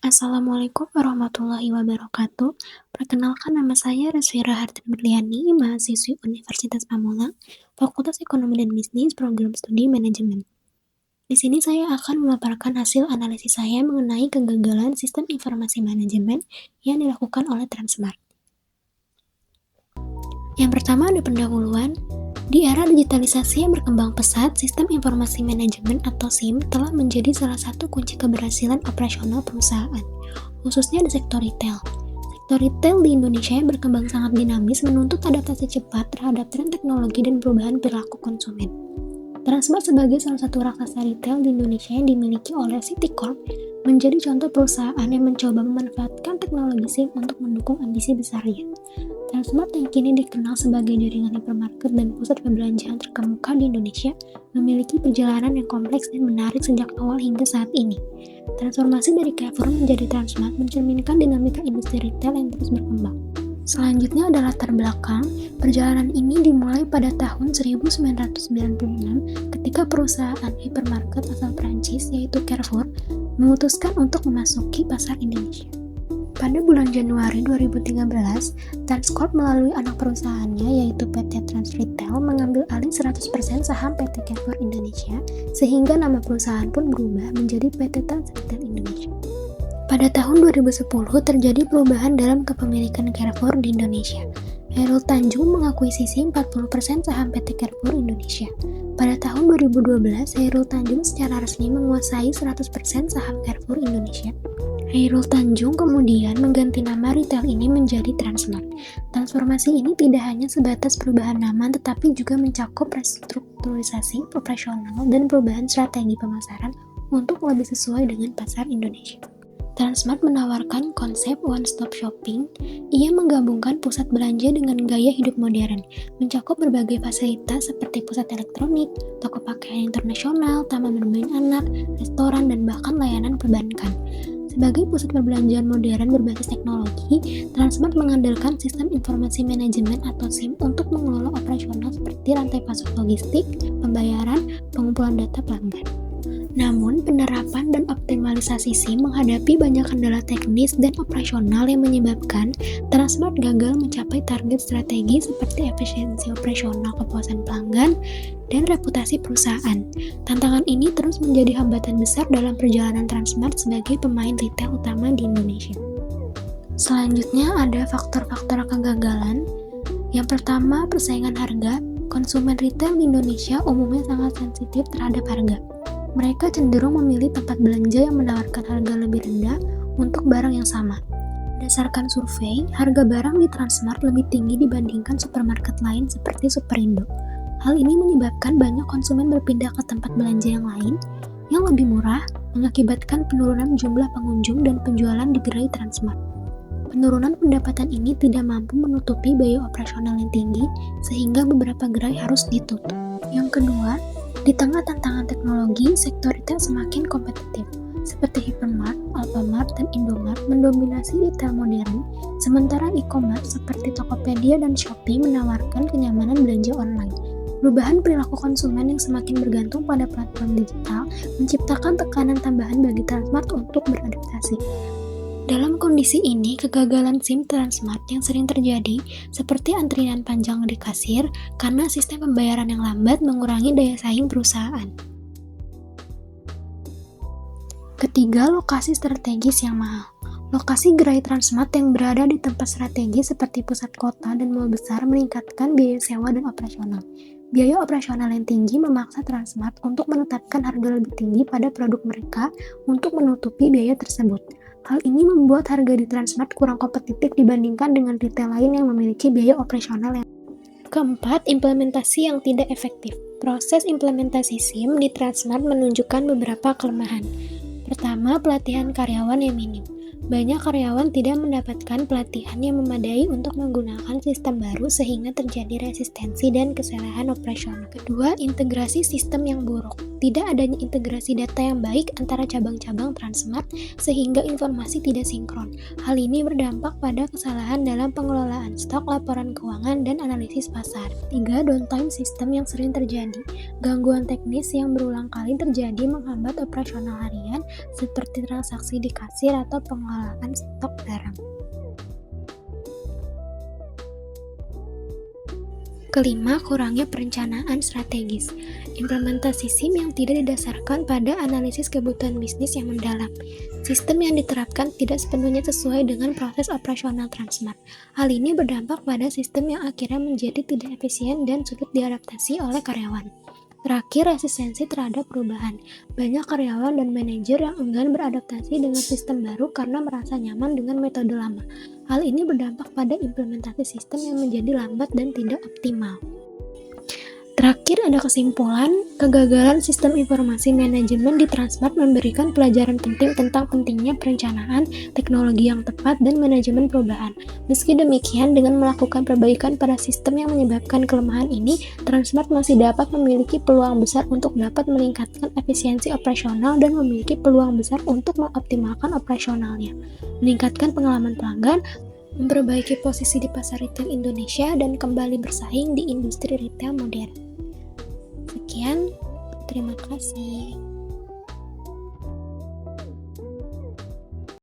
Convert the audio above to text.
Assalamualaikum warahmatullahi wabarakatuh. Perkenalkan, nama saya Resvira Hartin Berliani, mahasiswi Universitas Pamulang, Fakultas Ekonomi dan Bisnis, Program Studi Manajemen. Di sini saya akan memaparkan hasil analisis saya mengenai kegagalan sistem informasi manajemen yang dilakukan oleh Transmart. Yang pertama ada pendahuluan. Di era digitalisasi yang berkembang pesat, sistem informasi manajemen atau SIM telah menjadi salah satu kunci keberhasilan operasional perusahaan, khususnya di sektor retail. Sektor retail di Indonesia yang berkembang sangat dinamis menuntut adaptasi cepat terhadap tren teknologi dan perubahan perilaku konsumen. Transmart sebagai salah satu raksasa retail di Indonesia yang dimiliki oleh Citicorp menjadi contoh perusahaan yang mencoba memanfaatkan teknologi SIM untuk mendukung ambisi besarnya. Transmart yang kini dikenal sebagai jaringan hipermarket dan pusat perbelanjaan terkemuka di Indonesia memiliki perjalanan yang kompleks dan menarik sejak awal hingga saat ini. Transformasi dari Carrefour menjadi Transmart mencerminkan dinamika industri retail yang terus berkembang. Selanjutnya adalah latar belakang. Perjalanan ini dimulai pada tahun 1996 ketika perusahaan hipermarket asal Prancis yaitu Carrefour memutuskan untuk memasuki pasar Indonesia. Pada bulan Januari 2013, Transcorp melalui anak perusahaannya yaitu PT Trans Retail mengambil alih 100% saham PT Carrefour Indonesia sehingga nama perusahaan pun berubah menjadi PT Trans Retail Indonesia. Pada tahun 2010 terjadi perubahan dalam kepemilikan Carrefour di Indonesia. Hairul Tanjung mengakuisisi 40% saham PT Carrefour Indonesia. Pada tahun 2012, Hairul Tanjung secara resmi menguasai 100% saham Carrefour Indonesia. Hairul Tanjung kemudian mengganti nama retail ini menjadi Transmart. Transformasi ini tidak hanya sebatas perubahan nama tetapi juga mencakup restrukturisasi operasional dan perubahan strategi pemasaran untuk lebih sesuai dengan pasar Indonesia. Transmart menawarkan konsep one-stop shopping. Ia menggabungkan pusat belanja dengan gaya hidup modern, mencakup berbagai fasilitas seperti pusat elektronik, toko pakaian internasional, taman bermain anak, restoran, dan bahkan layanan perbankan. Sebagai pusat perbelanjaan modern berbasis teknologi, Transmart mengandalkan sistem informasi manajemen atau SIM untuk mengelola operasional seperti rantai pasok logistik, pembayaran, pengumpulan data pelanggan. Namun, penerapan dan optimalisasi SIM menghadapi banyak kendala teknis dan operasional yang menyebabkan Transmart gagal mencapai target strategi seperti efisiensi operasional kepuasan pelanggan dan reputasi perusahaan. Tantangan ini terus menjadi hambatan besar dalam perjalanan Transmart sebagai pemain retail utama di Indonesia. Selanjutnya ada faktor-faktor kegagalan. Yang pertama, persaingan harga. Konsumen retail di Indonesia umumnya sangat sensitif terhadap harga. Mereka cenderung memilih tempat belanja yang menawarkan harga lebih rendah untuk barang yang sama. Berdasarkan survei, harga barang di Transmart lebih tinggi dibandingkan supermarket lain seperti Superindo. Hal ini menyebabkan banyak konsumen berpindah ke tempat belanja yang lain yang lebih murah, mengakibatkan penurunan jumlah pengunjung dan penjualan di gerai Transmart. Penurunan pendapatan ini tidak mampu menutupi biaya operasional yang tinggi, sehingga beberapa gerai harus ditutup. Yang kedua, di tengah tantangan teknologi, sektor retail semakin kompetitif. Seperti Hypermart, Alfamart, dan Indomart mendominasi retail modern, sementara e-commerce seperti Tokopedia dan Shopee menawarkan kenyamanan belanja online. Perubahan perilaku konsumen yang semakin bergantung pada platform digital menciptakan tekanan tambahan bagi Transmart untuk beradaptasi. Dalam kondisi ini, kegagalan SIM Transmart yang sering terjadi seperti antrian panjang di kasir karena sistem pembayaran yang lambat mengurangi daya saing perusahaan. Ketiga, lokasi strategis yang mahal. Lokasi gerai Transmart yang berada di tempat strategis seperti pusat kota dan mal besar meningkatkan biaya sewa dan operasional. Biaya operasional yang tinggi memaksa Transmart untuk menetapkan harga lebih tinggi pada produk mereka untuk menutupi biaya tersebut. Hal ini membuat harga di Transmart kurang kompetitif dibandingkan dengan retail lain yang memiliki biaya operasional yang. Keempat, implementasi yang tidak efektif. Proses implementasi SIM di Transmart menunjukkan beberapa kelemahan. Pertama, pelatihan karyawan yang minim. Banyak karyawan tidak mendapatkan pelatihan yang memadai untuk menggunakan sistem baru sehingga terjadi resistensi dan kesalahan operasional. Kedua, integrasi sistem yang buruk. Tidak adanya integrasi data yang baik antara cabang-cabang Transmart sehingga informasi tidak sinkron. Hal ini berdampak pada kesalahan dalam pengelolaan stok, laporan keuangan, dan analisis pasar. 3. Downtime sistem yang sering terjadi. Gangguan teknis yang berulang kali terjadi menghambat operasional harian seperti transaksi di kasir atau pengelolaan stok barang. Kelima, kurangnya perencanaan strategis. Implementasi SIM yang tidak didasarkan pada analisis kebutuhan bisnis yang mendalam. Sistem yang diterapkan tidak sepenuhnya sesuai dengan proses operasional Transmart. Hal ini berdampak pada sistem yang akhirnya menjadi tidak efisien dan sulit diadaptasi oleh karyawan. Terakhir, resistensi terhadap perubahan. Banyak karyawan dan manajer yang enggan beradaptasi dengan sistem baru karena merasa nyaman dengan metode lama. Hal ini berdampak pada implementasi sistem yang menjadi lambat dan tidak optimal. Terakhir, ada kesimpulan, kegagalan sistem informasi manajemen di Transmart memberikan pelajaran penting tentang pentingnya perencanaan, teknologi yang tepat, dan manajemen perubahan. Meski demikian, dengan melakukan perbaikan pada sistem yang menyebabkan kelemahan ini, Transmart masih dapat memiliki peluang besar untuk dapat meningkatkan efisiensi operasional dan memiliki peluang besar untuk mengoptimalkan operasionalnya, meningkatkan pengalaman pelanggan, memperbaiki posisi di pasar retail Indonesia, dan kembali bersaing di industri retail modern. Sekian, terima kasih.